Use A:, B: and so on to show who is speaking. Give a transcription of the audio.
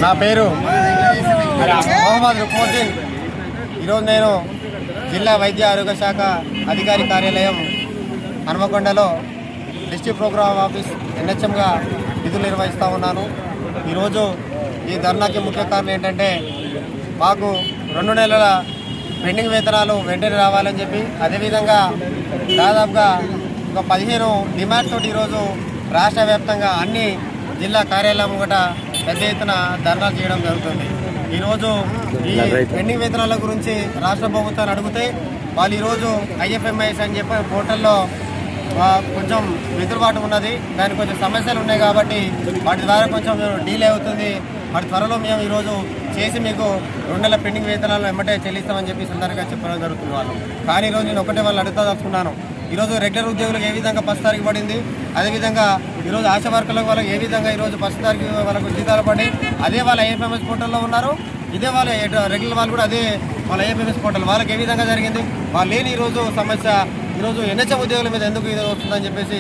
A: నా పేరు మొహమ్మద్ రుక్ముద్దీన్. ఈరోజు నేను జిల్లా వైద్య ఆరోగ్య శాఖ అధికారి కార్యాలయం హనుమకొండలో డిస్ట్రిక్ట్ ప్రోగ్రామ్ ఆఫీస్ ఎన్హెచ్ఎంగా విధులు నిర్వహిస్తూ ఉన్నాను. ఈరోజు ఈ ధర్నాకి ముఖ్య కారణం ఏంటంటే మాకు 2 నెలల పెండింగ్ వేతనాలు వెంటనే రావాలని చెప్పి, అదేవిధంగా దాదాపుగా ఒక 15 డిమాండ్స్ తోటి ఈరోజు రాష్ట్ర వ్యాప్తంగా అన్ని జిల్లా కార్యాలయం కూడా పెద్ద ఎత్తున ధర్నాలు చేయడం జరుగుతుంది. ఈరోజు ఈ పెండింగ్ వేతనాల గురించి రాష్ట్ర ప్రభుత్వాన్ని అడిగితే వాళ్ళు ఈరోజు ఐఎఫ్ఎంఐఎస్ అని చెప్పి పోర్టల్లో కొంచెం వెసులుబాటు ఉన్నది, దానికి కొంచెం సమస్యలు ఉన్నాయి కాబట్టి వాటి ద్వారా కొంచెం డీలే అవుతుంది. వాటి త్వరలో మేము ఈరోజు చేసి మీకు 2 నెలల పెండింగ్ వేతనాలు వెంబటే చెల్లిస్తామని చెప్పి సందర్భంగా చెప్పడం జరుగుతుంది వాళ్ళు. కానీ ఈరోజు నేను ఒకటే వాళ్ళు అడుగుతాదలుచుకున్నాను. ఈరోజు రెగ్యులర్ ఉద్యోగులకు ఏ విధంగా 10 తారీఖు పడింది, అదేవిధంగా ఈరోజు ఆశా వర్కర్లకు వాళ్ళకి ఏ విధంగా ఈరోజు 10 తారీఖు వాళ్ళకు జీతాలు పడి అదే వాళ్ళ ఐఎఫ్ఎంఎస్ పోర్టల్లో ఉన్నారు, ఇదే వాళ్ళ రెగ్యులర్ వాళ్ళు కూడా అదే వాళ్ళ ఐఎఫ్ఎంఎస్ పోర్టల్ వాళ్ళకి ఏ విధంగా జరిగింది. వాళ్ళు లేని ఈరోజు సమస్య ఈరోజు ఎన్హెచ్ఎం ఉద్యోగుల మీద ఎందుకు ఇది వస్తుందని చెప్పేసి